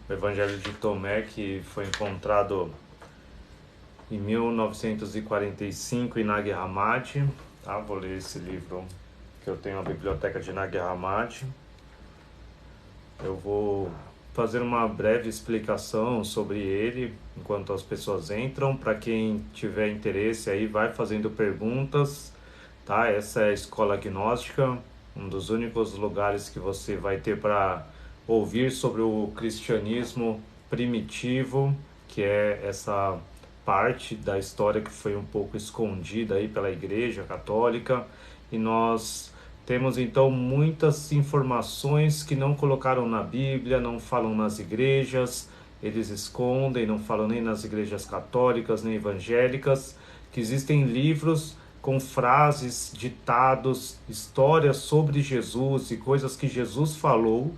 o Evangelho de Tomé, que foi encontrado em 1945 em Nag Hammadi, tá? Vou ler esse livro que eu tenho na biblioteca de Nag Hammadi. Eu vou fazer uma breve explicação sobre ele enquanto as pessoas entram. Para quem tiver interesse aí, vai fazendo perguntas, tá? Essa é a Escola Gnóstica, um dos únicos lugares que você vai ter para ouvir sobre o cristianismo primitivo, que é essa parte da história que foi um pouco escondida aí pela Igreja Católica, e nós temos então muitas informações que não colocaram na Bíblia, não falam nas igrejas, eles escondem, não falam nem nas igrejas católicas nem evangélicas, que existem livros com frases, ditados, histórias sobre Jesus e coisas que Jesus falou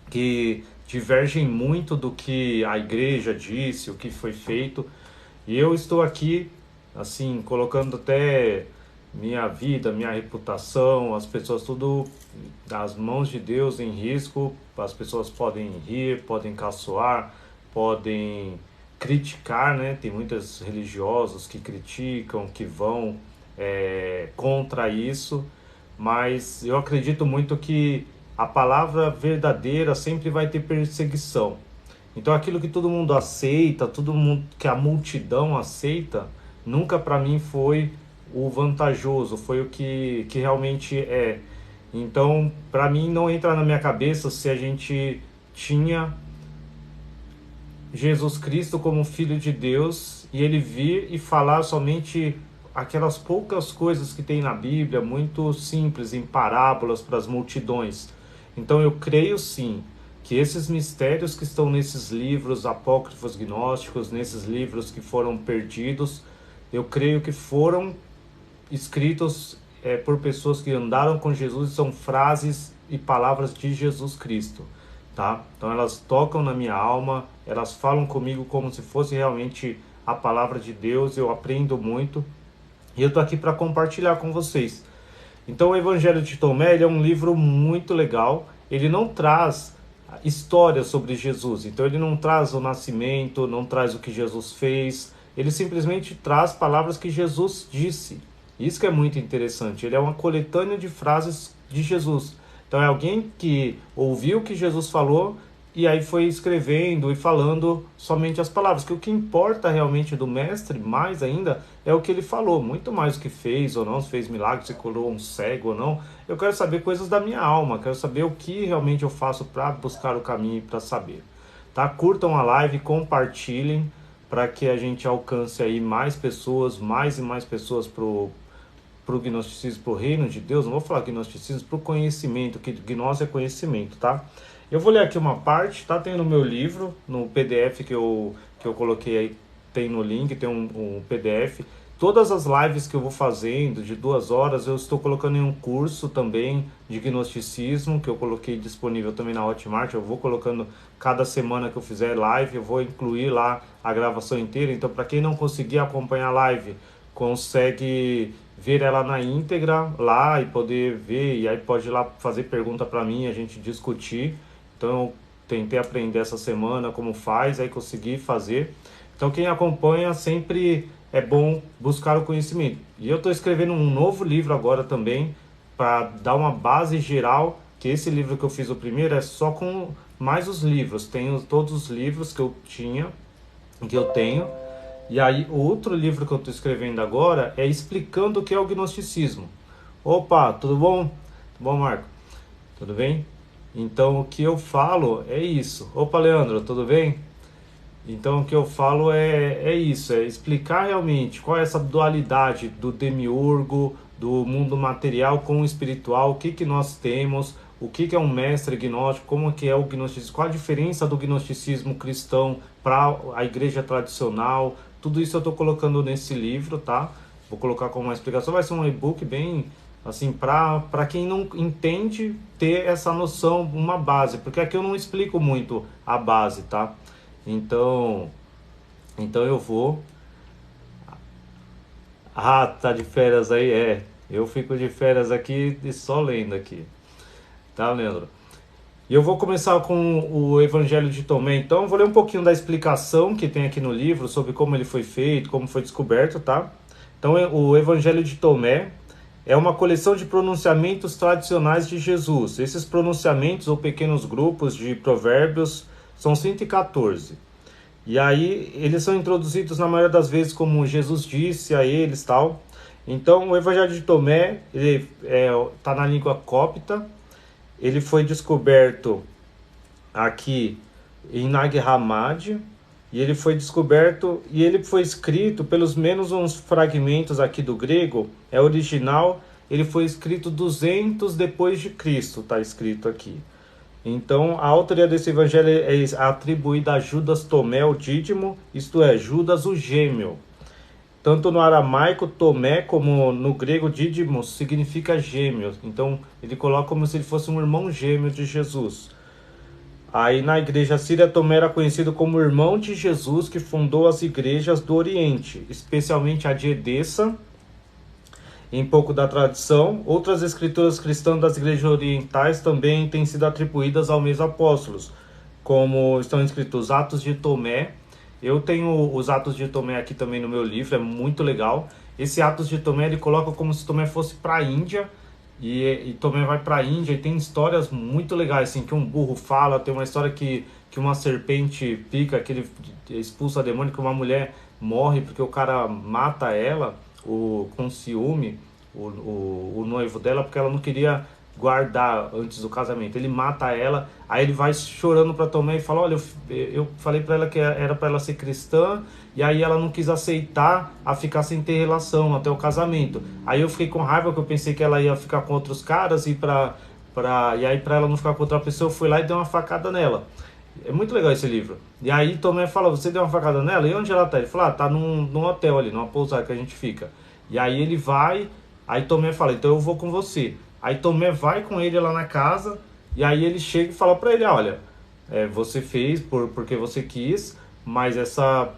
que divergem muito do que a igreja disse, o que foi feito. E eu estou aqui, assim, colocando até minha vida, minha reputação, as pessoas tudo das mãos de Deus em risco. As pessoas podem rir, podem caçoar, podem criticar, né? Tem muitos religiosos que criticam, que vão contra isso, mas eu acredito muito que a palavra verdadeira sempre vai ter perseguição. Então aquilo que todo mundo aceita, todo mundo que a multidão aceita, nunca para mim foi o vantajoso, foi o que realmente é. Então, para mim não entra na minha cabeça se a gente tinha Jesus Cristo como Filho de Deus e ele vir e falar somente aquelas poucas coisas que tem na Bíblia, muito simples, em parábolas para as multidões. Então eu creio sim que esses mistérios que estão nesses livros apócrifos gnósticos, nesses livros que foram perdidos, eu creio que foram escritos por pessoas que andaram com Jesus e são frases e palavras de Jesus Cristo, tá? Então elas tocam na minha alma, elas falam comigo como se fosse realmente a palavra de Deus, eu aprendo muito e eu tô aqui para compartilhar com vocês. Então o Evangelho de Tomé ele é um livro muito legal, ele não traz história sobre Jesus, então ele não traz o nascimento, não traz o que Jesus fez, ele simplesmente traz palavras que Jesus disse. Isso que é muito interessante, ele é uma coletânea de frases de Jesus. Então é alguém que ouviu o que Jesus falou e aí foi escrevendo e falando somente as palavras, que o que importa realmente do mestre, mais ainda, é o que ele falou, muito mais o que fez ou não, se fez milagre, se curou um cego ou não. Eu quero saber coisas da minha alma, quero saber o que realmente eu faço para buscar o caminho e para saber. Tá? Curtam a live, compartilhem, para que a gente alcance aí mais pessoas, mais e mais pessoas pro gnosticismo, pro reino de Deus. Não vou falar gnosticismo, pro conhecimento, que gnose é conhecimento, tá? Eu vou ler aqui uma parte, tá? Tem no meu livro, no PDF que eu coloquei aí, tem no link, tem um PDF. Todas as lives que eu vou fazendo, de 2 horas, eu estou colocando em um curso também de gnosticismo, que eu coloquei disponível também na Hotmart. Eu vou colocando cada semana que eu fizer live, eu vou incluir lá a gravação inteira. Então, para quem não conseguir acompanhar a live, consegue ver ela na íntegra lá e poder ver, e aí pode ir lá fazer pergunta para mim, a gente discutir. Então eu tentei aprender essa semana como faz, aí consegui fazer. Então quem acompanha sempre é bom buscar o conhecimento. E eu estou escrevendo um novo livro agora também, para dar uma base geral, que esse livro que eu fiz o primeiro é só com mais os livros. Tenho todos os livros que eu tinha, que eu tenho, e aí, o outro livro que eu estou escrevendo agora é explicando o que é o gnosticismo. Opa, tudo bom? Tudo bom, Marco? Tudo bem? Então, o que eu falo é isso. Opa, Leandro, tudo bem? Então, o que eu falo é isso, é explicar realmente qual é essa dualidade do demiurgo, do mundo material com o espiritual, o que que nós temos, o que que é um mestre gnóstico, como que é o gnosticismo, qual a diferença do gnosticismo cristão para a igreja tradicional. Tudo isso eu estou colocando nesse livro, tá? Vou colocar como uma explicação, vai ser um e-book bem assim, para quem não entende ter essa noção, uma base, porque aqui eu não explico muito a base, tá? Então eu vou. Ah, tá de férias aí? É. Eu fico de férias aqui e só lendo aqui. Tá, Leandro? E eu vou começar com o Evangelho de Tomé, então. Vou ler um pouquinho da explicação que tem aqui no livro sobre como ele foi feito, como foi descoberto, tá? Então, o Evangelho de Tomé é uma coleção de pronunciamentos tradicionais de Jesus. Esses pronunciamentos ou pequenos grupos de provérbios são 114. E aí eles são introduzidos na maioria das vezes como Jesus disse a eles, tal. Então, o Evangelho de Tomé, ele tá na língua cópita. Ele foi descoberto aqui em Nag Hammadi, e ele foi descoberto e ele foi escrito, pelos menos uns fragmentos aqui do grego, é original, ele foi escrito 200 depois de Cristo, está escrito aqui. Então, a autoria desse evangelho é atribuída a Judas Tomé, o Dídimo, isto é, Judas o gêmeo. Tanto no aramaico, Tomé, como no grego, Dídimos, significa gêmeo. Então, ele coloca como se ele fosse um irmão gêmeo de Jesus. Aí, na igreja síria, Tomé era conhecido como irmão de Jesus, que fundou as igrejas do Oriente, especialmente a de Edessa, em pouco da tradição. Outras escrituras cristãs das igrejas orientais também têm sido atribuídas aos mesmos apóstolos, como estão escritos os Atos de Tomé. Eu tenho os Atos de Tomé aqui também no meu livro, é muito legal. Esse Atos de Tomé, ele coloca como se Tomé fosse para a Índia, e Tomé vai para a Índia, e tem histórias muito legais, assim, que um burro fala. Tem uma história que uma serpente pica, que ele expulsa demônio, que uma mulher morre porque o cara mata ela, com ciúme, o noivo dela, porque ela não queria guardar antes do casamento. Ele mata ela, aí ele vai chorando para Tomé e fala: olha, eu falei para ela que era para ela ser cristã, e aí ela não quis aceitar a ficar sem ter relação até o casamento. Aí eu fiquei com raiva, porque eu pensei que ela ia ficar com outros caras, e aí para ela não ficar com outra pessoa, eu fui lá e dei uma facada nela. É muito legal esse livro. E aí Tomé fala: você deu uma facada nela? E onde ela tá? Ele fala: tá num hotel ali, numa pousada que a gente fica. E aí ele vai, aí Tomé fala: então eu vou com você. Aí Tomé vai com ele lá na casa, e aí ele chega e fala para ele: olha, você fez porque você quis, mas essa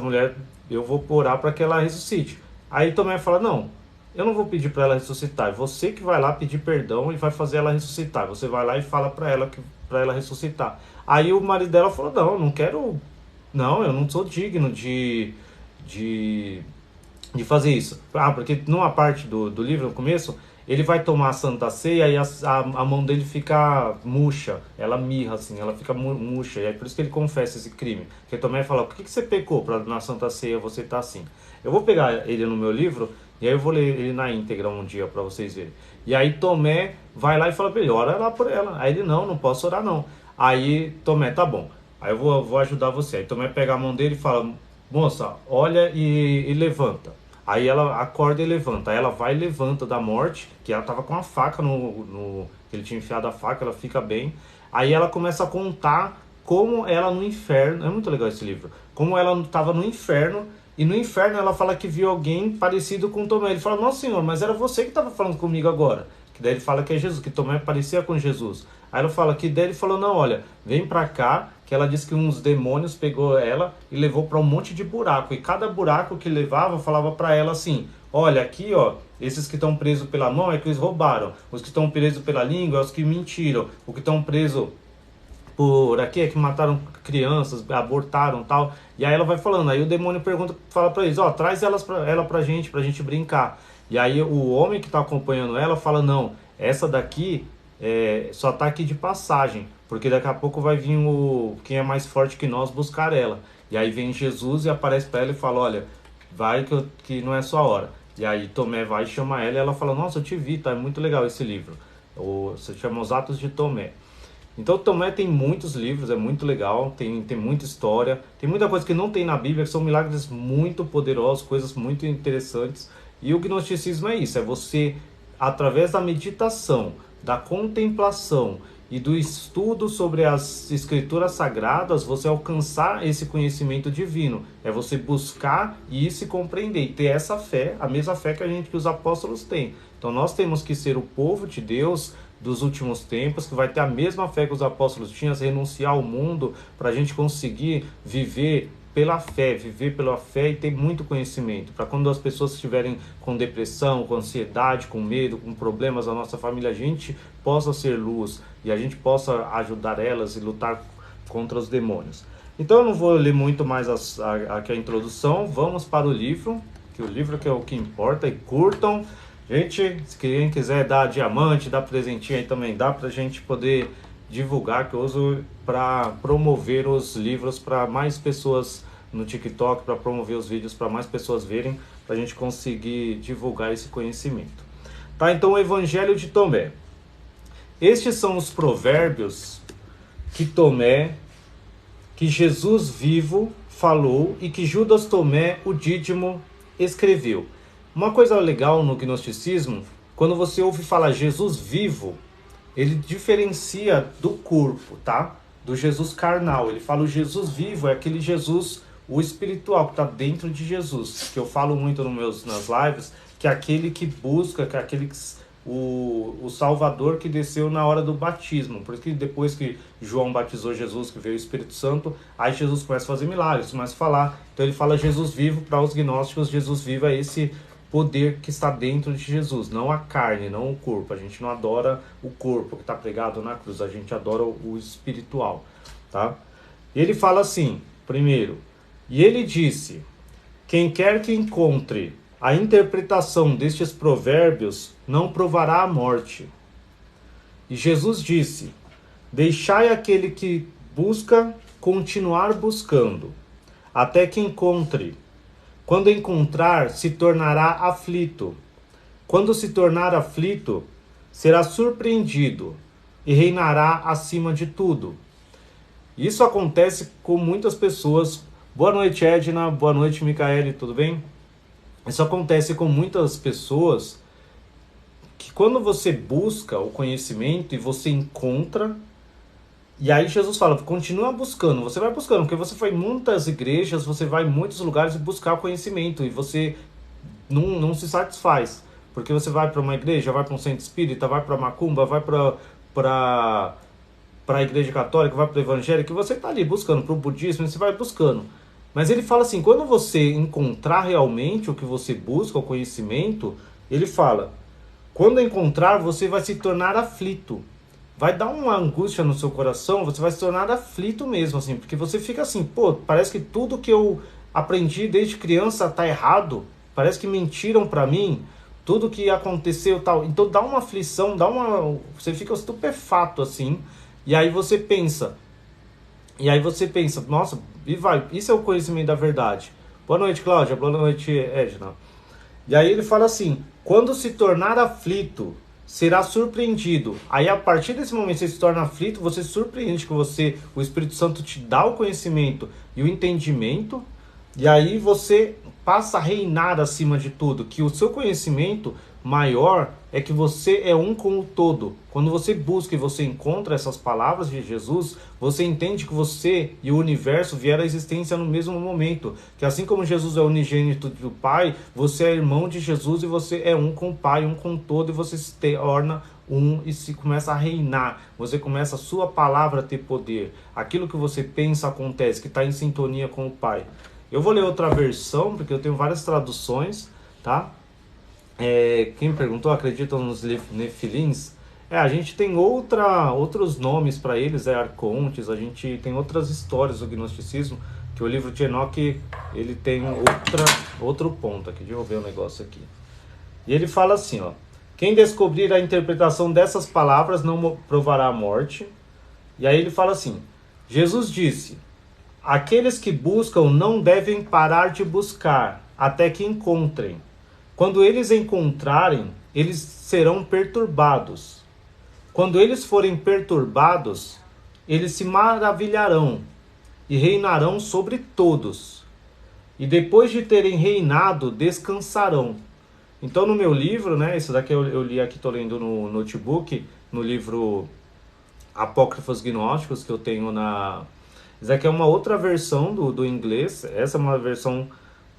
mulher, eu vou orar para que ela ressuscite. Aí Tomé fala: não, eu não vou pedir para ela ressuscitar, é você que vai lá pedir perdão e vai fazer ela ressuscitar. Você vai lá e fala para ela ressuscitar. Aí o marido dela falou: não quero, não, eu não sou digno de fazer isso. Porque numa parte do livro, no começo, ele vai tomar a Santa Ceia e a mão dele fica murcha, ela mirra assim, ela fica murcha, e é por isso que ele confessa esse crime. Porque Tomé fala: por que você pecou para na Santa Ceia você tá assim? Eu vou pegar ele no meu livro, e aí eu vou ler ele na íntegra um dia para vocês verem. E aí Tomé vai lá e fala para ele: ora lá por ela. Aí ele: não posso orar não. Aí Tomé: tá bom, aí eu vou ajudar você. Aí Tomé pega a mão dele e fala: moça, olha e levanta. Aí ela acorda e levanta. Aí ela vai e levanta da morte, que ela tava com a faca que ele tinha enfiado a faca, ela fica bem. Aí ela começa a contar como ela no inferno, é muito legal esse livro, como ela estava no inferno, e no inferno ela fala que viu alguém parecido com Tomé. Ele fala: nossa senhor, mas era você que estava falando comigo agora. Que daí ele fala que é Jesus, que Tomé parecia com Jesus. Aí ela fala que daí ele falou: não, olha, vem pra cá, que ela disse que uns demônios pegou ela e levou para um monte de buraco. E cada buraco que levava, falava para ela assim: olha, aqui, ó, esses que estão presos pela mão é que eles roubaram. Os que estão presos pela língua é os que mentiram. Os que estão presos por aqui é que mataram crianças, abortaram, tal. E aí ela vai falando. Aí o demônio fala para eles: ó, traz ela pra gente brincar. E aí o homem que está acompanhando ela fala: não, essa daqui só tá aqui de passagem, porque daqui a pouco vai vir quem é mais forte que nós buscar ela. E aí vem Jesus e aparece para ela e fala: olha, vai que não é sua hora. E aí Tomé vai e chama ela, e ela fala: nossa, eu te vi, tá? É muito legal esse livro. Se chama Os Atos de Tomé. Então Tomé tem muitos livros, é muito legal, tem muita história, tem muita coisa que não tem na Bíblia, que são milagres muito poderosos, coisas muito interessantes. E o gnosticismo é isso: é você, através da meditação, da contemplação e do estudo sobre as escrituras sagradas, você alcançar esse conhecimento divino. É você buscar e se compreender, e ter essa fé, a mesma fé que os apóstolos têm. Então nós temos que ser o povo de Deus, dos últimos tempos, que vai ter a mesma fé que os apóstolos tinham, renunciar ao mundo para a gente conseguir viver pela fé e ter muito conhecimento, para quando as pessoas estiverem com depressão, com ansiedade, com medo, com problemas na nossa família, a gente possa ser luz e a gente possa ajudar elas e lutar contra os demônios. Então eu não vou ler muito mais aqui a introdução, vamos para o livro, que o livro que é o que importa, e curtam. Gente, se quem quiser dar diamante, dar presentinho aí também dá, para a gente poder divulgar, que eu uso para promover os livros para mais pessoas no TikTok, para promover os vídeos para mais pessoas verem, para a gente conseguir divulgar esse conhecimento. Tá, então o Evangelho de Tomé. Estes são os provérbios que Jesus vivo falou e que Judas Tomé, o Dídimo, escreveu. Uma coisa legal no gnosticismo, quando você ouve falar Jesus vivo, ele diferencia do corpo, tá? Do Jesus carnal. Ele fala o Jesus vivo é aquele Jesus, o espiritual, que está dentro de Jesus. Que eu falo muito nas lives, que é aquele que busca, que é aquele o Salvador que desceu na hora do batismo. Por isso que depois que João batizou Jesus, que veio o Espírito Santo, aí Jesus começa a fazer milagres, começa a falar. Então ele fala Jesus vivo. Para os gnósticos, Jesus vivo é esse poder que está dentro de Jesus, não a carne, não o corpo. A gente não adora o corpo que está pregado na cruz, a gente adora o espiritual, tá? Ele fala assim, primeiro, e ele disse, quem quer que encontre a interpretação destes provérbios não provará a morte. E Jesus disse, deixai aquele que busca continuar buscando, até que encontre. Quando encontrar, se tornará aflito. Quando se tornar aflito, será surpreendido e reinará acima de tudo. Isso acontece com muitas pessoas. Boa noite, Edna. Boa noite, Micaele. Tudo bem? Isso acontece com muitas pessoas que quando você busca o conhecimento e você encontra, e aí Jesus fala, continua buscando, você vai buscando, porque você foi em muitas igrejas, você vai em muitos lugares buscar o conhecimento, e você não se satisfaz, porque você vai para uma igreja, vai para um centro espírita, vai para macumba, vai para a igreja católica, vai para o evangélico, e você está ali buscando, para o budismo, você vai buscando. Mas ele fala assim, quando você encontrar realmente o que você busca, o conhecimento, ele fala, quando encontrar, você vai se tornar aflito. Vai dar uma angústia no seu coração, você vai se tornar aflito mesmo, assim, porque você fica assim, pô, parece que tudo que eu aprendi desde criança tá errado, parece que mentiram pra mim, tudo que aconteceu tal, então dá uma aflição, você fica estupefato, assim, e aí você pensa, nossa, isso é o conhecimento da verdade. Boa noite, Cláudia, boa noite, Edna. E aí ele fala assim, quando se tornar aflito, será surpreendido. Aí a partir desse momento você se torna aflito, você se surpreende que o Espírito Santo te dá o conhecimento e o entendimento, e aí você passa a reinar acima de tudo, que o seu conhecimento maior é que você é um com o todo. Quando você busca e você encontra essas palavras de Jesus, você entende que você e o universo vieram à existência no mesmo momento. Que assim como Jesus é unigênito do Pai, você é irmão de Jesus e você é um com o Pai, um com o todo, e você se torna um e se começa a reinar. Você começa a sua palavra a ter poder. Aquilo que você pensa acontece, que está em sintonia com o Pai. Eu vou ler outra versão, porque eu tenho várias traduções, tá? Quem perguntou, acreditam nos nefilins? A gente tem outros nomes para eles, arcontes, a gente tem outras histórias do gnosticismo, que o livro de Enoque, ele tem outro ponto aqui, deixa eu ver o negócio aqui. E ele fala assim, ó, quem descobrir a interpretação dessas palavras não provará a morte. E aí ele fala assim, Jesus disse, aqueles que buscam não devem parar de buscar, até que encontrem. Quando eles encontrarem, eles serão perturbados. Quando eles forem perturbados, eles se maravilharão e reinarão sobre todos. E depois de terem reinado, descansarão. Então no meu livro, né, esse daqui eu li aqui, estou lendo no notebook, no livro Apócrifos Gnósticos, que eu tenho na... Isso aqui é uma outra versão do inglês, essa é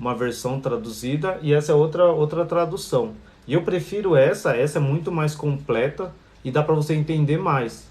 uma versão traduzida, e essa é outra tradução. E eu prefiro essa é muito mais completa, e dá para você entender mais.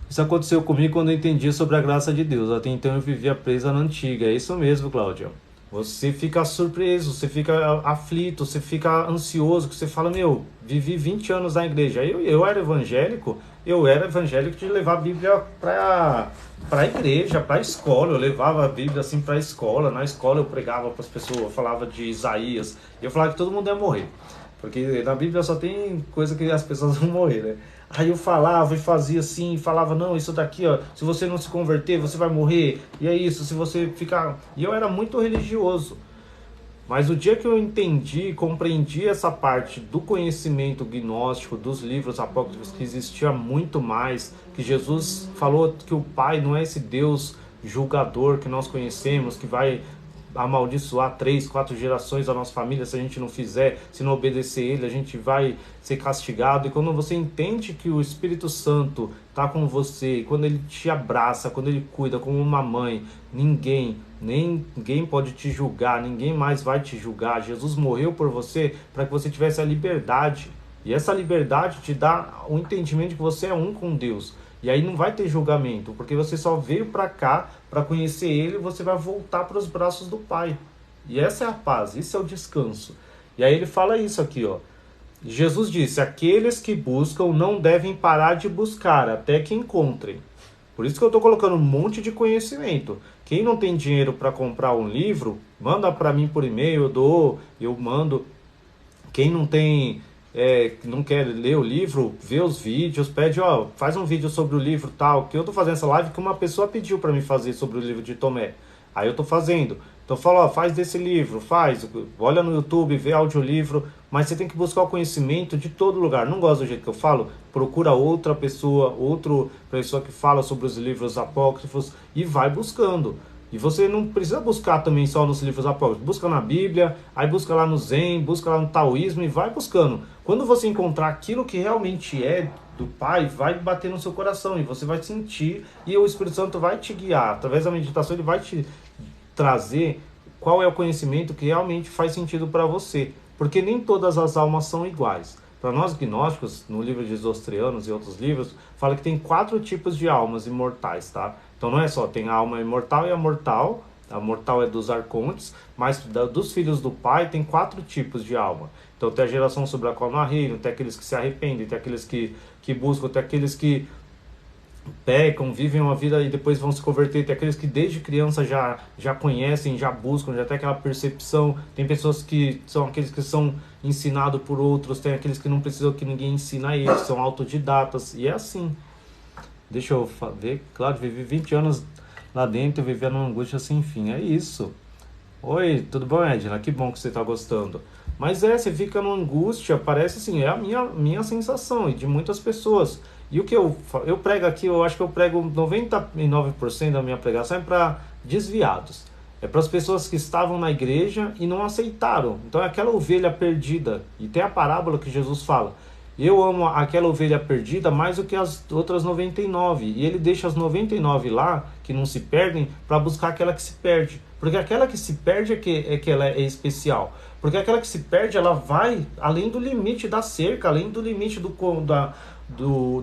Isso aconteceu comigo quando eu entendi sobre a graça de Deus. Até então eu vivia presa na antiga. É isso mesmo, Cláudio. Você fica surpreso, você fica aflito, você fica ansioso, que você fala, meu, vivi 20 anos na igreja. Eu era evangélico de levar a Bíblia para a igreja, para a escola. Eu levava a Bíblia assim para a escola. Na escola eu pregava para as pessoas, eu falava de Isaías. Eu falava que todo mundo ia morrer. Porque na Bíblia só tem coisa que as pessoas vão morrer, né? Aí eu falava e fazia assim, falava, não, isso daqui, ó, se você não se converter, você vai morrer. E é isso, se você ficar... E eu era muito religioso. Mas o dia que eu entendi, compreendi essa parte do conhecimento gnóstico, dos livros apócrifos, que existia muito mais, que Jesus falou que o Pai não é esse Deus julgador que nós conhecemos, que vai amaldiçoar 3, 4 gerações da nossa família se a gente não fizer, se não obedecer ele, a gente vai ser castigado. E quando você entende que o Espírito Santo está com você, quando ele te abraça, quando ele cuida como uma mãe, ninguém pode te julgar, ninguém mais vai te julgar. Jesus morreu por você para que você tivesse a liberdade. E essa liberdade te dá o entendimento de que você é um com Deus. E aí não vai ter julgamento, porque você só veio para cá para conhecer ele e você vai voltar para os braços do Pai. E essa é a paz, isso é o descanso. E aí ele fala isso aqui, ó. Jesus disse, aqueles que buscam não devem parar de buscar até que encontrem. Por isso que eu estou colocando um monte de conhecimento. Quem não tem dinheiro para comprar um livro, manda para mim por e-mail, eu mando. Quem não tem... não quer ler o livro, vê os vídeos, pede, ó, faz um vídeo sobre o livro tal, que eu tô fazendo essa live que uma pessoa pediu para mim fazer sobre o livro de Tomé. Aí eu tô fazendo. Então fala, ó, faz desse livro, olha no YouTube, vê audiolivro, mas você tem que buscar o conhecimento de todo lugar. Não gosta do jeito que eu falo? Procura outra pessoa que fala sobre os livros apócrifos e vai buscando. E você não precisa buscar também só nos livros apócrifos. Busca na Bíblia, aí busca lá no Zen, busca lá no Taoísmo e vai buscando. Quando você encontrar aquilo que realmente é do Pai, vai bater no seu coração e você vai sentir e o Espírito Santo vai te guiar. Através da meditação ele vai te trazer qual é o conhecimento que realmente faz sentido para você. Porque nem todas as almas são iguais. Para nós gnósticos, no livro de Zoroastrianos e outros livros, fala que tem 4 tipos de almas imortais, tá? Então não é só, tem a alma imortal e a mortal. A mortal é dos arcontes, mas dos filhos do Pai tem 4 tipos de alma. Então tem a geração sobre a qual não há reino, tem aqueles que se arrependem, tem aqueles que buscam, tem aqueles que pecam, vivem uma vida e depois vão se converter, tem aqueles que desde criança já conhecem, já buscam, já tem aquela percepção, tem pessoas que são aqueles que são ensinados por outros, tem aqueles que não precisam que ninguém ensine a eles, são autodidatas, e é assim. Deixa eu ver, claro, vivi 20 anos lá dentro, vivendo uma angústia sem fim, é isso. Oi, tudo bom, Edna? Que bom que você está gostando. Mas você fica numa angústia, parece assim, é a minha sensação e de muitas pessoas. E o que eu prego aqui, eu acho que eu prego 99% da minha pregação é para desviados. É para as pessoas que estavam na igreja e não aceitaram. Então é aquela ovelha perdida. E tem a parábola que Jesus fala. Eu amo aquela ovelha perdida mais do que as outras 99. E ele deixa as 99 lá, que não se perdem, para buscar aquela que se perde. Porque aquela que se perde é que ela é especial. Porque aquela que se perde, ela vai além do limite da cerca, além do limite do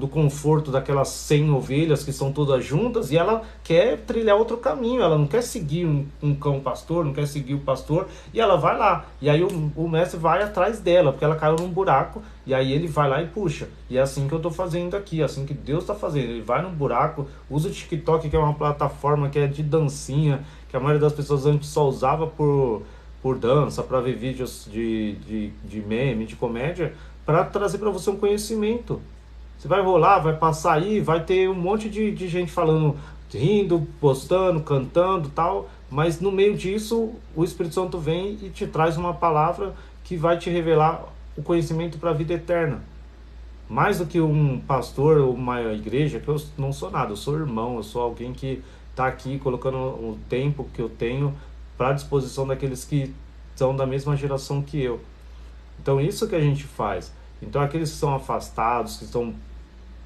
conforto daquelas 100 ovelhas que são todas juntas, e ela quer trilhar outro caminho, ela não quer seguir um cão pastor, não quer seguir o pastor, e ela vai lá, e aí o mestre vai atrás dela, porque ela caiu num buraco, e aí ele vai lá e puxa, e é assim que eu estou fazendo aqui, é assim que Deus está fazendo, ele vai num buraco, usa o TikTok, que é uma plataforma que é de dancinha, que a maioria das pessoas antes só usava por dança, para ver vídeos de meme, de comédia, para trazer para você um conhecimento. Você vai rolar, vai passar aí, vai ter um monte de gente falando, rindo, postando, cantando, tal, mas no meio disso o Espírito Santo vem e te traz uma palavra que vai te revelar o conhecimento para a vida eterna. Mais do que um pastor ou uma igreja, que eu não sou nada, eu sou irmão, eu sou alguém que está aqui colocando o tempo que eu tenho para a disposição daqueles que são da mesma geração que eu. Então isso que a gente faz. Então aqueles que são afastados, que estão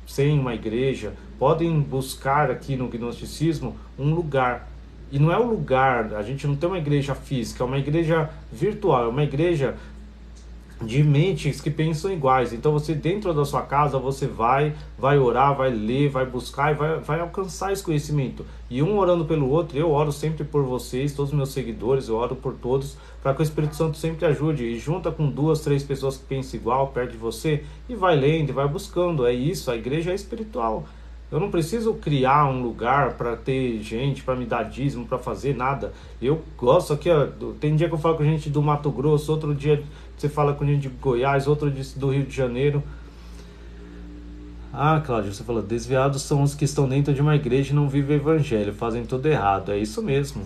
sem uma igreja, podem buscar aqui no gnosticismo um lugar. E não é o lugar, a gente não tem uma igreja física, é uma igreja virtual, é uma igreja de mentes que pensam iguais. Então você dentro da sua casa, você vai orar, vai ler, vai buscar e vai alcançar esse conhecimento. E um orando pelo outro, eu oro sempre por vocês, todos os meus seguidores, eu oro por todos, para que o Espírito Santo sempre ajude. E junta com duas, três pessoas que pensam igual, perto de você, e vai lendo, e vai buscando. É isso, a igreja é espiritual. Eu não preciso criar um lugar para ter gente, para me dar dízimo, para fazer nada. Eu gosto aqui, ó, tem dia que eu falo com gente do Mato Grosso, outro dia você fala com gente de Goiás, outro do Rio de Janeiro. Ah, Cláudio, você falou, desviados são os que estão dentro de uma igreja e não vivem o evangelho, fazem tudo errado. É isso mesmo.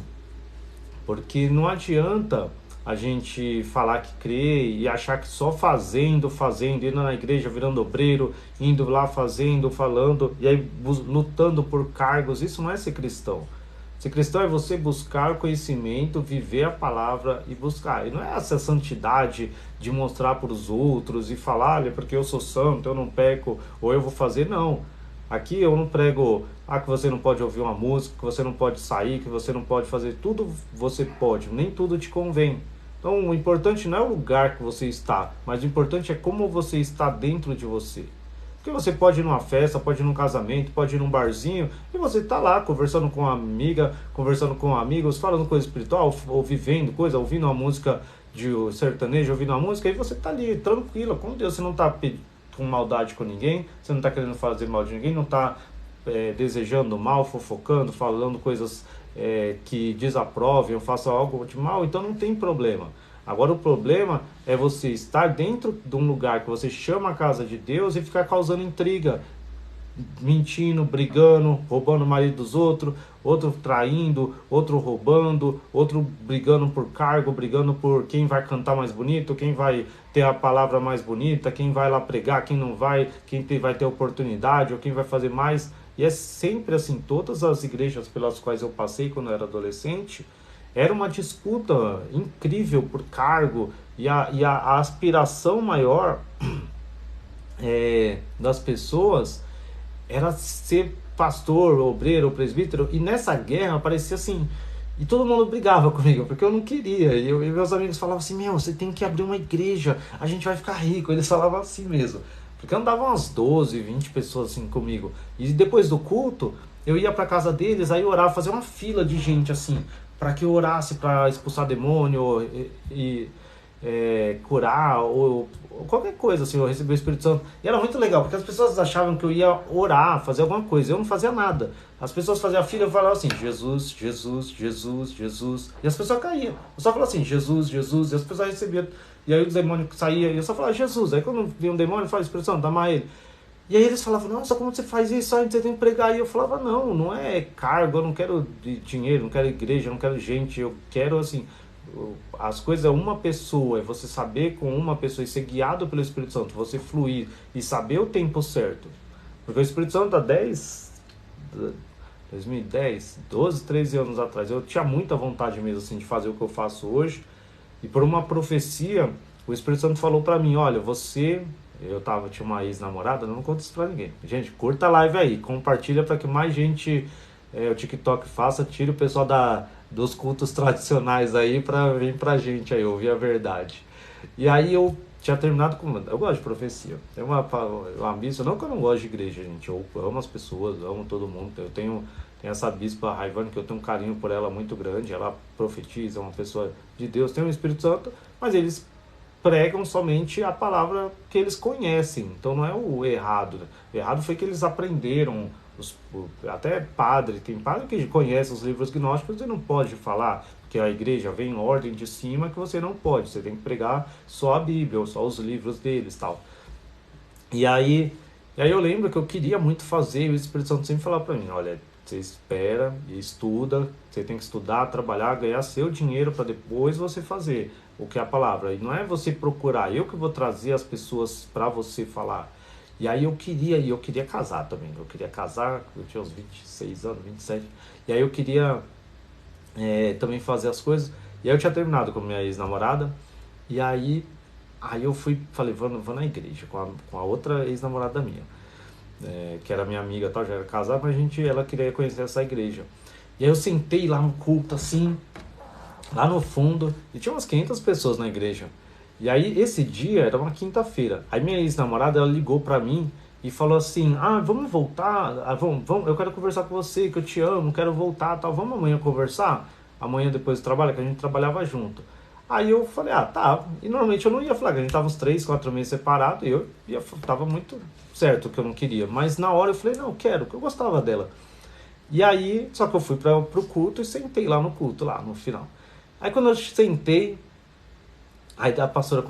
Porque não adianta a gente falar que crê e achar que só fazendo, indo na igreja, virando obreiro, indo lá fazendo, falando, e aí lutando por cargos, isso não é ser cristão. Ser cristão é você buscar conhecimento, viver a palavra e buscar. E não é essa santidade de mostrar para os outros e falar, olha, porque eu sou santo, eu não peco, ou eu vou fazer, não. Aqui eu não prego, que você não pode ouvir uma música, que você não pode sair, que você não pode fazer. Tudo você pode, nem tudo te convém. Então o importante não é o lugar que você está, mas o importante é como você está dentro de você. Porque você pode ir numa festa, pode ir num casamento, pode ir num barzinho, e você está lá conversando com uma amiga, conversando com amigos, falando coisa espiritual, ou vivendo coisa, ouvindo uma música de sertanejo, ouvindo uma música, e você está ali tranquila, com Deus, você não está com maldade com ninguém, você não está querendo fazer mal de ninguém, não está desejando mal, fofocando, falando coisas que desaprovem ou façam algo de mal, então não tem problema. Agora o problema é você estar dentro de um lugar que você chama a casa de Deus e ficar causando intriga, mentindo, brigando, roubando o marido dos outros, outro traindo, outro roubando, outro brigando por cargo, brigando por quem vai cantar mais bonito, quem vai ter a palavra mais bonita, quem vai lá pregar, quem não vai, vai ter oportunidade ou quem vai fazer mais. E é sempre assim, todas as igrejas pelas quais eu passei quando eu era adolescente, era uma disputa incrível por cargo e a aspiração maior das pessoas era ser pastor, obreiro, presbítero, e nessa guerra parecia assim, e todo mundo brigava comigo, porque eu não queria, e meus amigos falavam assim, meu, você tem que abrir uma igreja, a gente vai ficar rico, eles falavam assim mesmo, porque andavam umas 12, 20 pessoas assim comigo, e depois do culto, eu ia pra casa deles, aí eu orava, fazia uma fila de gente assim, para que eu orasse para expulsar demônio curar ou qualquer coisa assim, eu recebi o Espírito Santo. E era muito legal, porque as pessoas achavam que eu ia orar, fazer alguma coisa. Eu não fazia nada. As pessoas faziam a fila e eu falava assim, Jesus, Jesus, Jesus, Jesus. E as pessoas caíam. Eu só falava assim, Jesus, Jesus, e as pessoas recebiam. E aí o demônio saía e eu só falava, Jesus. Aí quando vinha um demônio, eu falava, Espírito Santo, dá mais ele. E aí eles falavam, nossa, como você faz isso? Aí você tem que pregar. E eu falava, não, não é cargo, eu não quero dinheiro, não quero igreja, não quero gente, eu quero assim, as coisas é uma pessoa, é você saber com uma pessoa e ser guiado pelo Espírito Santo, você fluir e saber o tempo certo. Porque o Espírito Santo há 2010, 12, 13 anos atrás, eu tinha muita vontade mesmo assim de fazer o que eu faço hoje. E por uma profecia, o Espírito Santo falou pra mim, olha, tinha uma ex-namorada, não conto isso pra ninguém. Gente, curta a live aí, compartilha para que mais gente, o TikTok faça, tire o pessoal dos cultos tradicionais aí pra vir pra gente aí, ouvir a verdade. E aí eu tinha terminado com... Eu gosto de profecia. Tem uma bispa, não que eu não gosto de igreja, gente. Eu amo as pessoas, amo todo mundo. Eu tenho essa bispa Raivane, que eu tenho um carinho por ela muito grande. Ela profetiza, é uma pessoa de Deus, tem o Espírito Santo, mas eles pregam somente a palavra que eles conhecem. Então não é o errado. Né? O errado foi que eles aprenderam, até padre, tem padre que conhece os livros gnósticos e não pode falar que a igreja vem em ordem de cima que você não pode, você tem que pregar só a Bíblia, ou só os livros deles tal. E aí eu lembro que eu queria muito fazer, e o Espírito Santo sempre falava para mim, olha, você espera e estuda, você tem que estudar, trabalhar, ganhar seu dinheiro para depois você fazer o que é a palavra. E não é você procurar, eu que vou trazer as pessoas para você falar. E aí eu queria casar também. Eu queria casar, eu tinha uns 26 anos, 27. E aí eu queria também fazer as coisas. E aí eu tinha terminado com a minha ex-namorada. E aí eu falei, vou na igreja com a outra ex-namorada minha. Que era minha amiga, tal, já era casada, mas ela queria conhecer essa igreja. E aí eu sentei lá no culto, assim, lá no fundo, e tinha umas 500 pessoas na igreja. E aí, esse dia era uma quinta-feira. Aí minha ex-namorada, ela ligou pra mim e falou assim: ah, vamos voltar, eu quero conversar com você, que eu te amo, quero voltar, tal, vamos amanhã conversar? Amanhã depois do trabalho, que a gente trabalhava junto. Aí eu falei, ah, tá. E normalmente eu não ia falar, que a gente tava uns 3, 4 meses separados, e tava muito certo que eu não queria. Mas na hora eu falei, não, eu quero, porque eu gostava dela. E aí, só que eu fui pro culto e sentei lá no culto, lá no final. Aí quando eu sentei, aí a pastora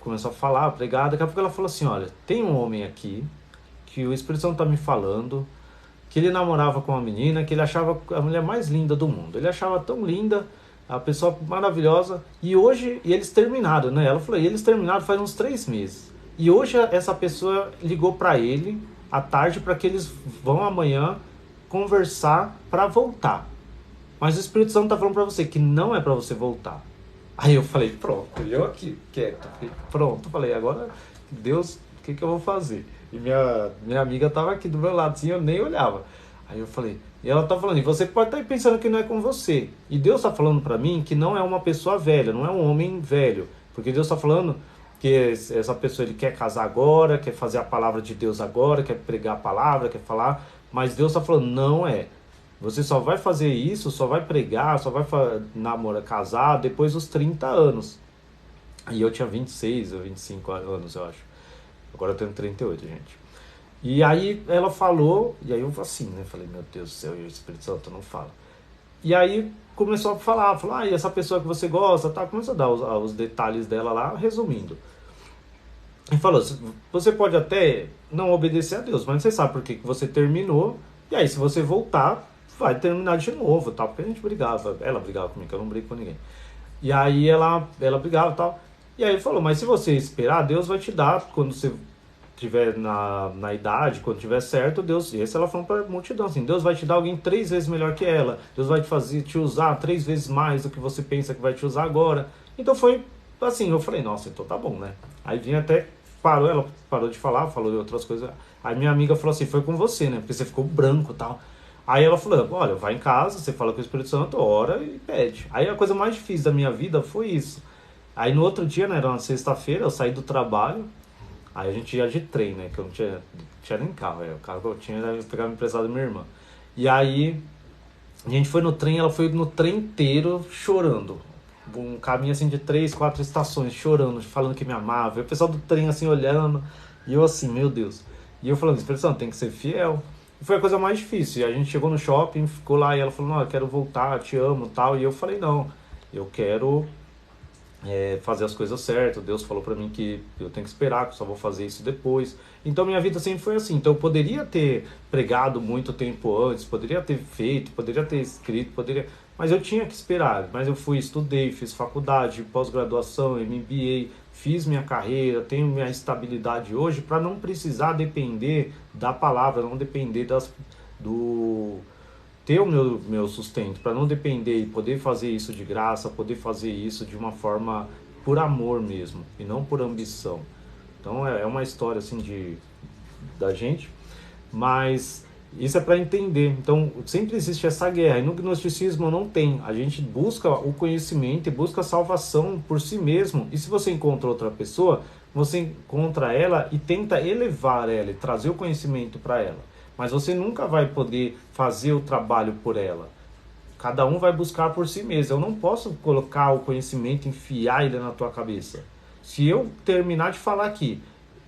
começou a falar, a pregar, daqui a pouco ela falou assim, olha, tem um homem aqui, que o Espírito Santo tá me falando, que ele namorava com uma menina, que ele achava a mulher mais linda do mundo. Ele achava tão linda, a pessoa maravilhosa, e hoje, e eles terminaram, né? Ela falou, e eles terminaram faz uns 3 meses. E hoje essa pessoa ligou pra ele à tarde para que eles vão amanhã conversar para voltar. Mas o Espírito Santo tá falando para você que não é para você voltar. Aí eu falei, pronto, eu aqui, quieto. Pronto, falei, agora, Deus, o que eu vou fazer? E minha amiga tava aqui do meu lado, assim, eu nem olhava. Aí eu falei, e ela tá falando, e você pode estar pensando que não é com você. E Deus tá falando para mim que não é uma pessoa velha, não é um homem velho. Porque Deus tá falando que essa pessoa, ele quer casar agora, quer fazer a palavra de Deus agora, quer pregar a palavra, quer falar. Mas Deus tá falando, não é. Você só vai fazer isso, só vai pregar, só vai namorar, casar depois dos 30 anos. E eu tinha 26 ou 25 anos, eu acho. Agora eu tenho 38, gente. E aí ela falou, e aí eu assim, né? Falei, meu Deus do céu, e o Espírito Santo não fala. E aí começou a falar, falou, ah, e essa pessoa que você gosta, tá? Começou a dar os detalhes dela lá, resumindo. E falou, você pode até não obedecer a Deus, mas você sabe por que você terminou, e aí se você voltar, vai terminar de novo, tal, porque a gente brigava, ela brigava comigo, eu não brigo com ninguém. E aí ela brigava e tal. E aí ele falou, mas se você esperar, Deus vai te dar, quando você tiver na idade, quando tiver certo, Deus, e esse ela falou pra multidão, assim, Deus vai te dar alguém 3 vezes melhor que ela, Deus vai te usar 3 vezes mais do que você pensa que vai te usar agora. Então foi assim, eu falei, nossa, então tá bom, né? Aí vinha até, ela parou de falar, falou de outras coisas. Aí minha amiga falou assim, foi com você, né? Porque você ficou branco e tal. Aí ela falou, olha, vai em casa, você fala com o Espírito Santo, ora e pede. Aí a coisa mais difícil da minha vida foi isso. Aí no outro dia, né, era uma sexta-feira, eu saí do trabalho, aí a gente ia de trem, né, que eu não tinha nem carro, o carro que eu tinha era eu pegava emprestado da minha irmã. E aí a gente foi no trem, ela foi no trem inteiro chorando. Um caminho assim de 3, 4 estações, chorando, falando que me amava. E o pessoal do trem assim olhando, e eu assim, meu Deus. E eu falando, Espírito Santo, tem que ser fiel. E foi a coisa mais difícil. E a gente chegou no shopping, ficou lá, e ela falou, não, eu quero voltar, te amo, tal. E eu falei, não, eu quero fazer as coisas certas. Deus falou pra mim que eu tenho que esperar, que eu só vou fazer isso depois. Então minha vida sempre foi assim. Então eu poderia ter pregado muito tempo antes, poderia ter feito, poderia ter escrito, poderia, mas eu tinha que esperar. Mas eu fui, estudei, fiz faculdade, pós-graduação, MBA, fiz minha carreira, tenho minha estabilidade hoje para não precisar depender da palavra, não depender do ter o meu sustento, para não depender e poder fazer isso de graça, poder fazer isso de uma forma por amor mesmo e não por ambição. Então é uma história assim da gente, mas isso é para entender. Então sempre existe essa guerra e no gnosticismo não tem. A gente busca o conhecimento e busca a salvação por si mesmo. E se você encontra outra pessoa, você encontra ela e tenta elevar ela e trazer o conhecimento para ela. Mas você nunca vai poder fazer o trabalho por ela. Cada um vai buscar por si mesmo. Eu não posso colocar o conhecimento, enfiar ele na tua cabeça. Se eu terminar de falar aqui,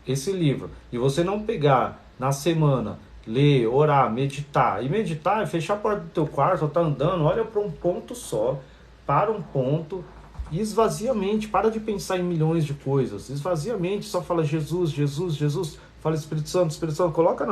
esse livro, e você não pegar na semana, ler, orar, meditar, e meditar é fechar a porta do teu quarto, tá andando, olha para um ponto só, para um ponto, e esvazia a mente, para de pensar em milhões de coisas, esvazia a mente, só fala Jesus, Jesus, Jesus, fala Espírito Santo, coloca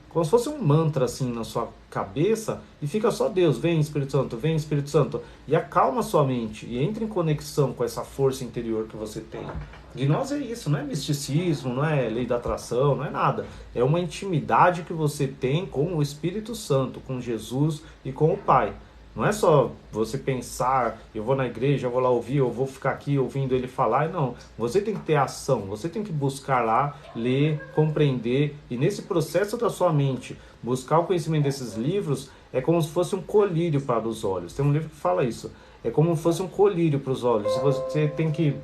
como se fosse um mantra assim na sua cabeça e fica só Deus, vem Espírito Santo, e acalma sua mente e entra em conexão com essa força interior que você tem. Gnose é isso, não é misticismo, não é lei da atração, não é nada. É uma intimidade que você tem com o Espírito Santo, com Jesus e com o Pai. Não é só você pensar, eu vou na igreja, eu vou lá ouvir, eu vou ficar aqui ouvindo ele falar. Não, você tem que ter ação, você tem que buscar lá, ler, compreender. E nesse processo da sua mente, buscar o conhecimento desses livros é como se fosse um colírio para os olhos. Tem um livro que fala isso. É como se fosse um colírio para os olhos. Você tem que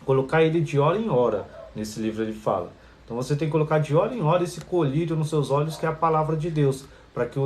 colocar ele de hora em hora. Nesse livro ele fala. Então você tem que colocar de hora em hora esse colírio nos seus olhos, que é a palavra de Deus, para que